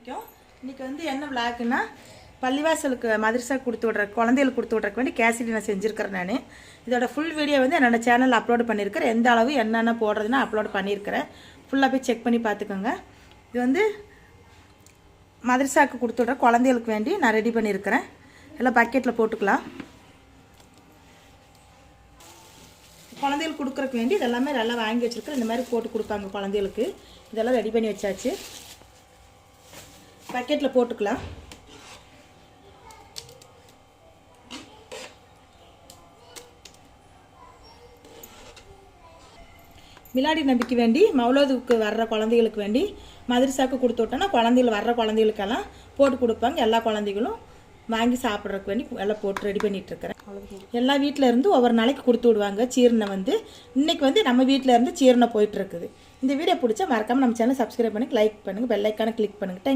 வணக்கம். இன்றைக்கி வந்து என்ன விளாக்குன்னா பள்ளிவாசலுக்கு மதரசா கொடுத்து விட்ற குழந்தைகளுக்கு கொடுத்து விட்றக்கு வேண்டி கேசரி நான் செஞ்சுருக்கிறேன். நான் இதோட ஃபுல் வீடியோ வந்து என்னோடய சேனலில் அப்லோட் பண்ணியிருக்கிறேன். எந்த அளவு என்னென்ன போடுறதுன்னு அப்லோட் பண்ணியிருக்கிறேன். ஃபுல்லாக போய் செக் பண்ணி பார்த்துக்கோங்க. இது வந்து மதரசாவுக்கு கொடுத்து விட்ற குழந்தைகளுக்கு வேண்டி நான் ரெடி பண்ணியிருக்கிறேன். எல்லாம் பக்கெட்டில் போட்டுக்கலாம். குழந்தைகளுக்கு கொடுக்குறக்கு வேண்டி இதெல்லாமே நல்லா வாங்கி வச்சுருக்கிறேன். இந்த மாதிரி போட்டு கொடுப்பாங்க குழந்தைகளுக்கு. இதெல்லாம் ரெடி பண்ணி வச்சாச்சு. பக்கெட்டில் போட்டுக்கலாம். மிலாடி நபிக்கு வேண்டி மௌலூதுக்கு வர்ற குழந்தைகளுக்கு வேண்டி மதரசாவுக்கு கொடுத்து விட்டோன்னா குழந்தைகள் வர்ற குழந்தைகளுக்கெல்லாம் போட்டு கொடுப்பாங்க. எல்லா குழந்தைகளும் வாங்கி சாப்பிட்றதுக்கு வேண்டி எல்லாம் போட்டு ரெடி பண்ணிகிட்ருக்கிறேன். எல்லா வீட்டில் இருந்து ஒவ்வொரு நாளைக்கு கொடுத்து விடுவாங்க. சீரணை வந்து இன்றைக்கி வந்து நம்ம வீட்டில் இருந்து சீரணை போயிட்டுருக்குது. இந்த வீடியோ பிடிச்சா மறக்காமல் நம்ம சேனல் சப்ஸ்கிரைப் பண்ணி லைக் பண்ணுங்கள், பெல் ஐக்கானை கிளிக் பண்ணுங்கள்.